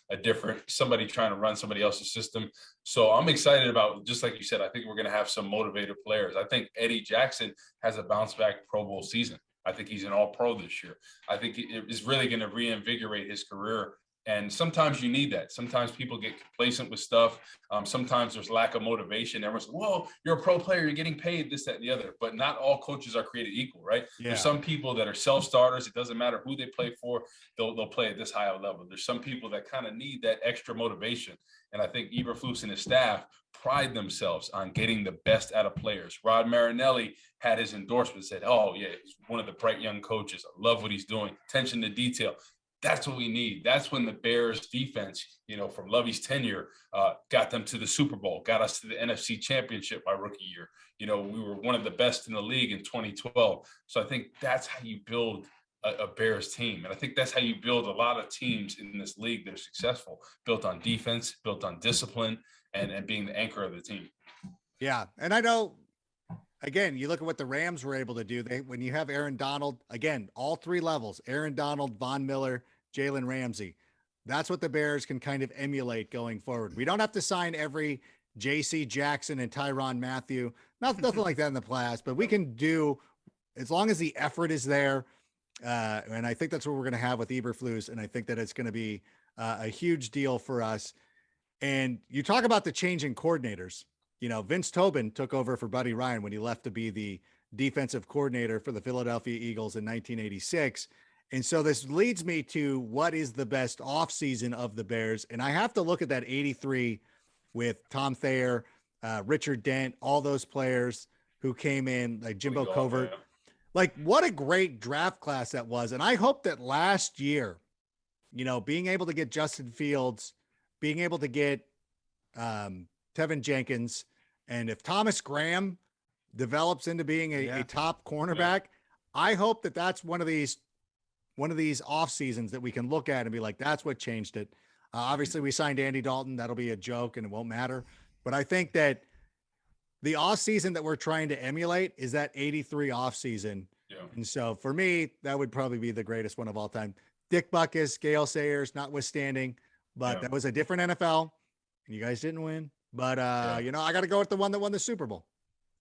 somebody trying to run somebody else's system. So I'm excited about, just like you said, I think we're going to have some motivated players. I think Eddie Jackson has a bounce back Pro Bowl season. I think he's an all-pro this year. I think it is really going to reinvigorate his career. And sometimes you need that. Sometimes people get complacent with stuff. Sometimes there's lack of motivation. Everyone's, whoa, you're a pro player, you're getting paid, this, that, and the other. But not all coaches are created equal, right? Yeah. There's some people that are self-starters. It doesn't matter who they play for. They'll play at this high level. There's some people that kind of need that extra motivation. And I think Eberflus and his staff pride themselves on getting the best out of players. Rod Marinelli had his endorsement, said, oh, yeah, he's one of the bright young coaches. I love what he's doing. Attention to detail. That's what we need. That's when the Bears defense, from Lovey's tenure, got them to the Super Bowl, got us to the NFC Championship my rookie year. We were one of the best in the league in 2012. So I think that's how you build a Bears team. And I think that's how you build a lot of teams in this league that are successful, built on defense, built on discipline, and being the anchor of the team.
Yeah. And I know, again, you look at what the Rams were able to do. When you have Aaron Donald, again, all three levels, Aaron Donald, Von Miller, Jalen Ramsey, that's what the Bears can kind of emulate going forward. We don't have to sign every JC Jackson and Tyrann Mathieu, nothing like that in the past, but we can do, as long as the effort is there. And I think that's what we're going to have with Eberflus. And I think that it's going to be a huge deal for us. And you talk about the change in coordinators. Vince Tobin took over for Buddy Ryan when he left to be the defensive coordinator for the Philadelphia Eagles in 1986. And so this leads me to what is the best offseason of the Bears. And I have to look at that 83 with Tom Thayer, Richard Dent, all those players who came in, like Jimbo Covert. Man. Like, what a great draft class that was. And I hope that last year, being able to get Justin Fields, being able to get Tevin Jenkins, and if Thomas Graham develops into being a top cornerback, I hope that that's one of these off seasons that we can look at and be like, that's what changed it. Obviously we signed Andy Dalton. That'll be a joke and it won't matter. But I think that the off season that we're trying to emulate is that 83 off season. Yeah. And so for me, that would probably be the greatest one of all time. Dick Butkus, Gale Sayers, notwithstanding, but that was a different NFL and you guys didn't win. But, I got to go with the one that won the Super Bowl.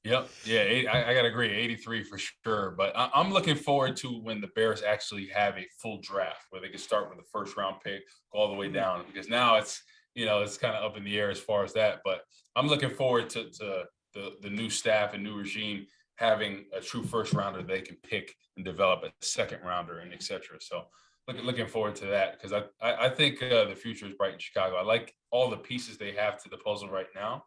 Yep. Yeah. I got to agree. 83 for sure. But I'm looking forward to when the Bears actually have a full draft where they can start with the first round pick, go all the way down, because now it's kind of up in the air as far as that. But I'm looking forward to the new staff and new regime having a true first rounder they can pick and develop a second rounder and et cetera. So looking forward to that, because I think the future is bright in Chicago. I like all the pieces they have to the puzzle right now.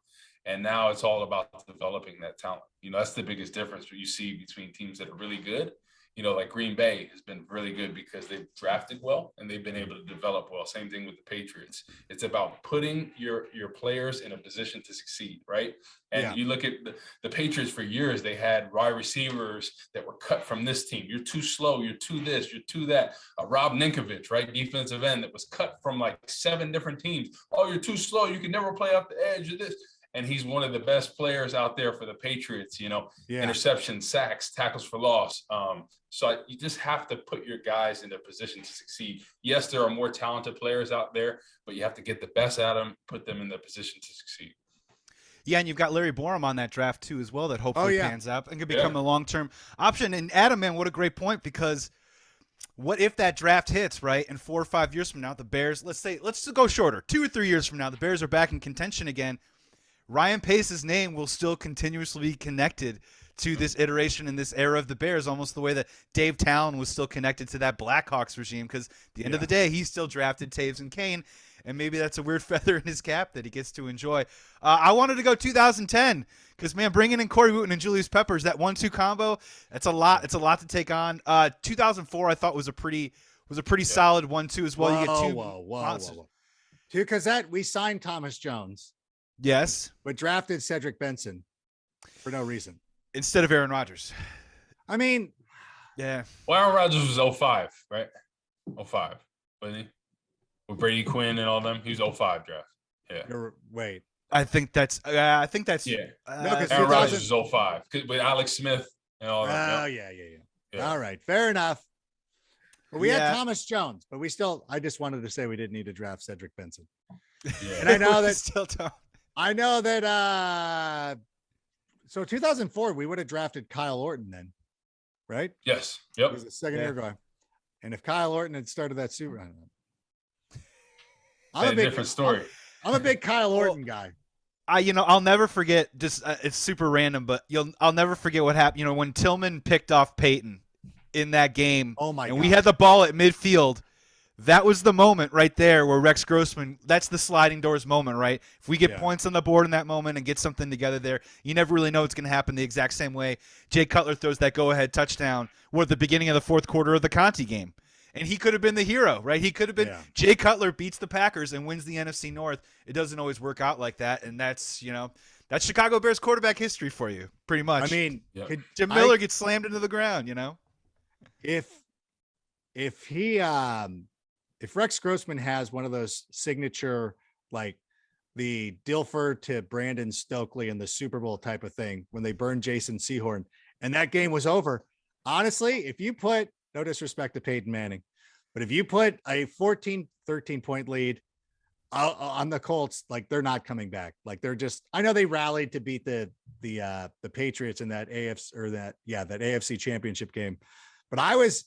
And now it's all about developing that talent. That's the biggest difference you see between teams that are really good. Like Green Bay has been really good because they've drafted well and they've been able to develop well. Same thing with the Patriots. It's about putting your players in a position to succeed, right? And you look at the Patriots for years, they had wide receivers that were cut from this team. You're too slow. You're too this. You're too that. Rob Ninkovich, right? Defensive end that was cut from like 7 different teams. Oh, you're too slow. You can never play off the edge of this. And he's one of the best players out there for the Patriots, interceptions, sacks, tackles for loss. So you just have to put your guys in a position to succeed. Yes, there are more talented players out there, but you have to get the best out of them, put them in the position to succeed.
Yeah, and you've got Larry Borum on that draft too as well that hopefully pans out and can become a long-term option. And Adam, man, what a great point, because what if that draft hits, right? And 4 or 5 years from now, the Bears, let's just go shorter, 2 or 3 years from now, the Bears are back in contention again. Ryan Pace's name will still continuously be connected to this iteration in this era of the Bears, almost the way that Dave Talon was still connected to that Blackhawks regime, because at the end of the day, he still drafted Taves and Kane, and maybe that's a weird feather in his cap that he gets to enjoy. I wanted to go 2010 because, man, bringing in Corey Wooten and Julius Peppers, that 1-2 combo, that's a lot. It's a lot to take on. 2004, I thought was a pretty solid 1-2 as well. You get two monsters.
Because we signed Thomas Jones.
Yes,
but drafted Cedric Benson for no reason
instead of Aaron Rodgers.
I mean,
yeah.
Well, Aaron Rodgers was 05, right? 05, wasn't he? With Brady Quinn and all them, he was 05 draft. Yeah.
Wait.
I think that's
yeah.
No, because
Aaron Rodgers was 05 with Alex Smith and all that.
Oh, yeah. All right, fair enough. But we had Thomas Jones, but I just wanted to say we didn't need to draft Cedric Benson.
Yeah.
And I know that
still don't.
I know that. So 2004, we would have drafted Kyle Orton then, right?
Yes. Yep.
It was the second year guy. And if Kyle Orton had started that Super, I don't know.
I'm a different story.
I'm a big Kyle Orton guy.
I'll never forget. Just it's super random, but I'll never forget what happened. When Tillman picked off Peyton in that game.
Oh my!
And we had the ball at midfield. That was the moment right there where Rex Grossman, that's the sliding doors moment, right? If we get points on the board in that moment and get something together there, you never really know it's going to happen the exact same way. Jay Cutler throws that go-ahead touchdown at the beginning of the fourth quarter of the Conti game. And he could have been the hero, right? He could have been Jay Cutler beats the Packers and wins the NFC North. It doesn't always work out like that, and that's Chicago Bears quarterback history for you, pretty much.
I mean,
Jim Miller gets slammed into the ground,
If Rex Grossman has one of those signature, like the Dilfer to Brandon Stokely in the Super Bowl type of thing, when they burned Jason Sehorn and that game was over, honestly, if you put, no disrespect to Peyton Manning, but if you put a 14, 13-point lead on the Colts, like they're not coming back. Like they're just, I know they rallied to beat the Patriots in that AFC championship game, but Alex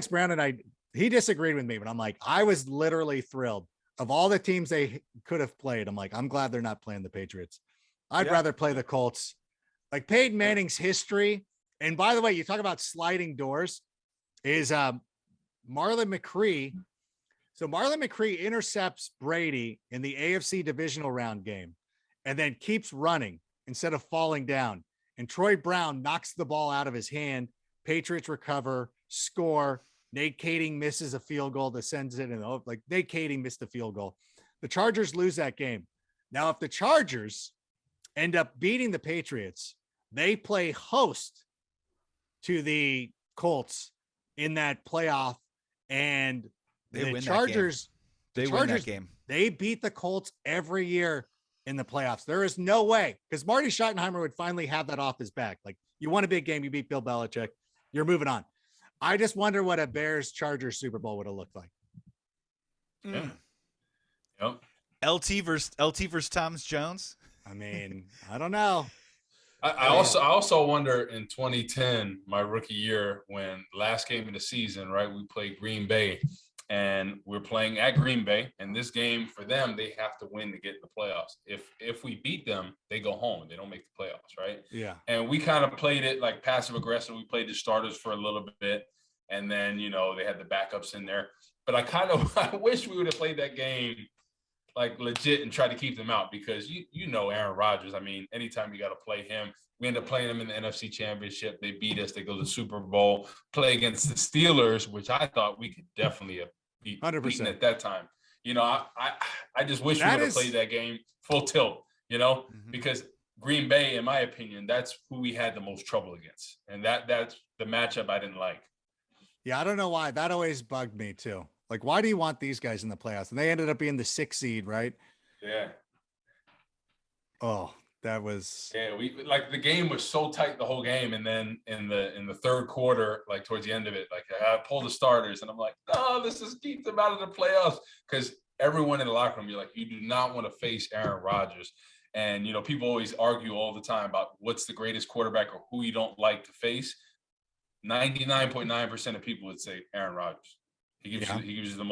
Brown and he disagreed with me, but I'm like, I was literally thrilled. Of all the teams they could have played, I'm like, I'm glad they're not playing the Patriots. I'd rather play the Colts. Like Peyton Manning's history. And by the way, you talk about sliding doors, is Marlon McCree. So Marlon McCree intercepts Brady in the AFC divisional round game and then keeps running instead of falling down. And Troy Brown knocks the ball out of his hand. Patriots recover, score. Nate Kading misses a field goal that sends it in. Like Nate Kading missed the field goal. The Chargers lose that game. Now, if the Chargers end up beating the Patriots, they play host to the Colts in that playoff, and the Chargers,
win that game.
They beat the Colts every year in the playoffs. There is no way, because Marty Schottenheimer would finally have that off his back. Like, you won a big game, you beat Bill Belichick, you're moving on. I just wonder what a Bears-Chargers Super Bowl would have looked like.
Yeah. Yep.
LT versus Thomas Jones.
I mean, I don't know.
I also wonder in 2010, my rookie year, when last game of the season, right, we played Green Bay, and we're playing at Green Bay, and this game for them, they have to win to get in the playoffs. If we beat them, they go home. They don't make the playoffs, right?
Yeah.
And we kind of played it like passive aggressive. We played the starters for a little bit, and then they had the backups in there. But I wish we would have played that game like legit and tried to keep them out, because Aaron Rodgers. I mean, anytime you got to play him, we end up playing them in the NFC Championship. They beat us. They go to the Super Bowl. Play against the Steelers, which I thought we could definitely have beaten
100%
at that time. I just wish we would have played that game full tilt. Because Green Bay, in my opinion, that's who we had the most trouble against, and that's the matchup I didn't like.
Yeah, I don't know why. That always bugged me too. Like, why do you want these guys in the playoffs? And they ended up being the 6th seed, right?
Yeah.
Oh, that was.
Yeah, the game was so tight the whole game, and then in the third quarter, like towards the end of it, like I pulled the starters, and I'm like, no, this is keep them out of the playoffs, because everyone in the locker room, you're like, you do not want to face Aaron Rodgers, and people always argue all the time about what's the greatest quarterback or who you don't like to face. 99.9% of people would say Aaron Rodgers. He gives you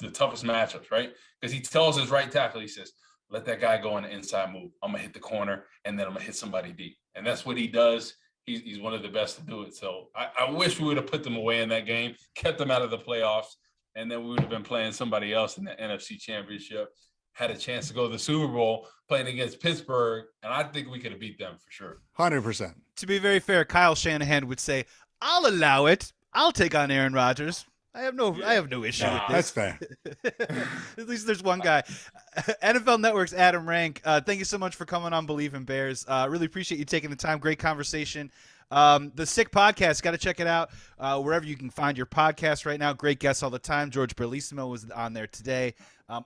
the toughest matchups, right? Because he tells his right tackle, he says, let that guy go on the inside move. I'm going to hit the corner, and then I'm going to hit somebody deep. And that's what he does. He's one of the best to do it. So I wish we would have put them away in that game, kept them out of the playoffs, and then we would have been playing somebody else in the NFC Championship, had a chance to go to the Super Bowl playing against Pittsburgh, and I think we could have beat them for sure.
100%.
To be very fair, Kyle Shanahan would say, I'll allow it. I'll take on Aaron Rodgers. I have no issue with this.
That's fair.
At least there's one guy. NFL Network's Adam Rank. Thank you so much for coming on Believe in Bears. Really appreciate you taking the time. Great conversation. The Sick Podcast, got to check it out wherever you can find your podcast right now. Great guests all the time. George Berlissimo was on there today.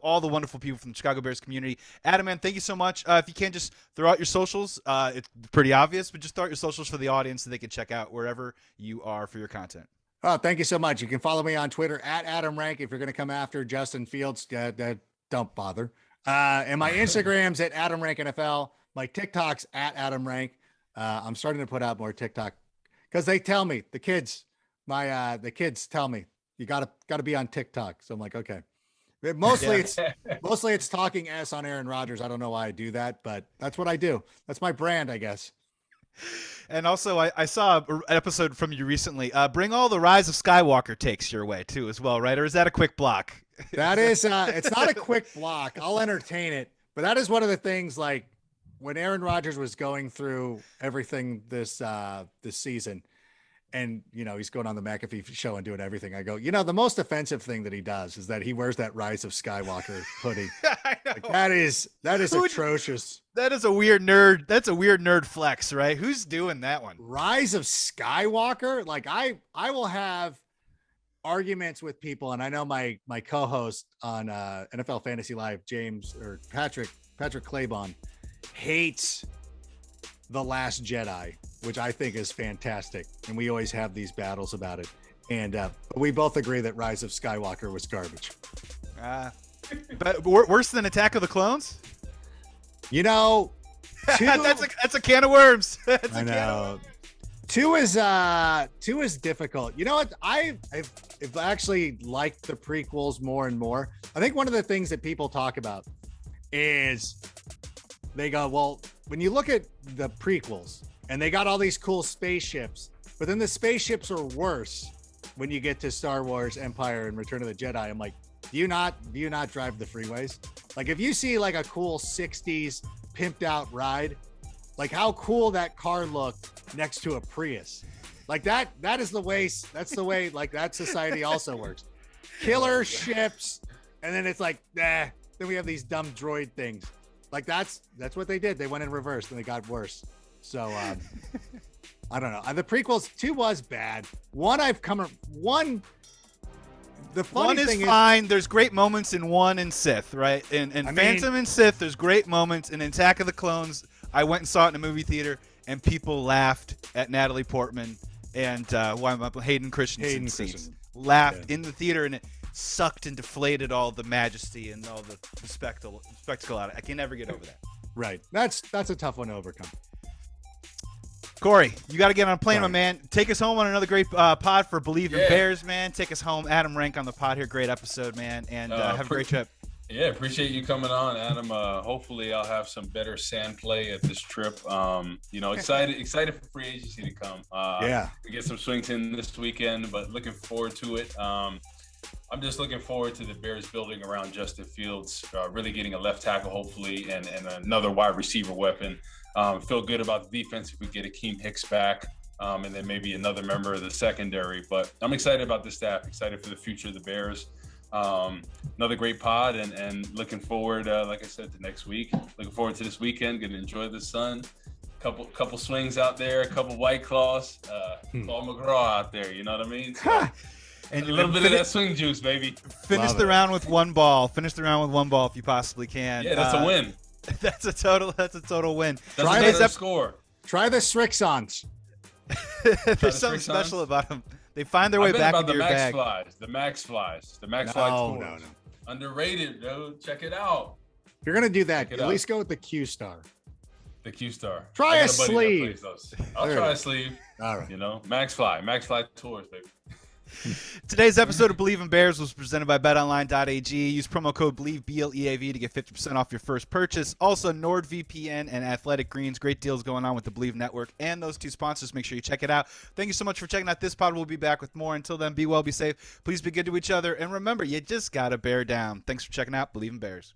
All the wonderful people from the Chicago Bears community. Adam, man, thank you so much. If you can just throw out your socials, it's pretty obvious, but just throw out your socials for the audience so they can check out wherever you are for your content.
Oh, thank you so much. You can follow me on Twitter at Adam Rank. If you're going to come after Justin Fields, don't bother. And my Instagram's at Adam Rank NFL. My TikTok's at Adam Rank. I'm starting to put out more TikTok because they tell me, the kids tell me you gotta be on TikTok. So I'm like, okay. Mostly it's talking S on Aaron Rodgers. I don't know why I do that, but that's what I do. That's my brand, I guess.
And also, I saw an episode from you recently. Bring all the Rise of Skywalker takes your way, too, as well, right? Or is that a quick block?
That is, it's not a quick block. I'll entertain it. But that is one of the things, like, when Aaron Rodgers was going through everything this season, and, he's going on the McAfee show and doing everything, I go, the most offensive thing that he does is that he wears that Rise of Skywalker hoodie. I know. Like, that is atrocious.
That is a weird nerd. That's a weird nerd flex, right? Who's doing that one?
Rise of Skywalker? Like, I will have arguments with people, and I know my co-host on NFL Fantasy Live, Patrick Claybon, hates The Last Jedi, which I think is fantastic. And we always have these battles about it. And we both agree that Rise of Skywalker was garbage.
But worse than Attack of the Clones?
Two,
that's a can of worms.
I know. Two is difficult. You know what? I've actually liked the prequels more and more. I think one of the things that people talk about is they go, well, when you look at the prequels and they got all these cool spaceships, but then the spaceships are worse when you get to Star Wars, Empire, and Return of the Jedi. I'm like, do you not drive the freeways? Like, if you see like a cool 60s pimped out ride, like how cool that car looked next to a Prius. Like that is the way, that's the way like that society also works. Killer ships, and then it's like, then we have these dumb droid things. Like that's what they did. They went in reverse and they got worse. So I don't know. The prequels, 2 was bad. The funny
one
thing
is fine. There's great moments in 1 and Sith, right? In Phantom and Sith, there's great moments. In Attack of the Clones, I went and saw it in a movie theater, and people laughed at Natalie Portman and Hayden Christensen. Laughed in the theater, and it sucked and deflated all the majesty and all the spectacle out of it. I can never get over that.
Right. That's a tough one to overcome.
Corey, you got to get on a plane, my man. Take us home on another great pod for Believe in Bears, man. Take us home. Adam Rank on the pod here. Great episode, man. And have a great trip.
Yeah, appreciate you coming on, Adam. Hopefully I'll have some better sand play at this trip. Excited for free agency to come. We get some swings in this weekend, but looking forward to it. I'm just looking forward to the Bears building around Justin Fields, really getting a left tackle, hopefully, and another wide receiver weapon. Feel good about the defense if we get Akeem Hicks back, and then maybe another member of the secondary. But I'm excited about the staff, excited for the future of the Bears. Another great pod, and looking forward, like I said, to next week. Looking forward to this weekend. Going to enjoy the sun. Couple swings out there, a couple White Claws, Paul McGraw out there. You know what I mean? So, and a little bit of that swing juice, baby.
Finish the round with one ball. Finish the round with one ball if you possibly can.
Yeah, that's a win.
That's a total win.
Try the score.
Try the Strixons.
There's something special about them. They find their way back into your bag.
The Max Flies. No. Underrated, dude. Check it out.
If you're gonna do that, at least go with the Q Star.
The Q Star.
Try a sleeve.
I'll try a sleeve.
All right.
You know, Max Fly Tours, baby.
Today's episode of Believe in Bears was presented by BetOnline.ag. Use promo code BLEAV, BLEAV, to get 50% off your first purchase. Also, NordVPN and Athletic Greens. Great deals going on with the Believe Network and those two sponsors. Make sure you check it out. Thank you so much for checking out this pod. We'll be back with more. Until then, be well, be safe. Please be good to each other. And remember, you just got to bear down. Thanks for checking out Believe in Bears.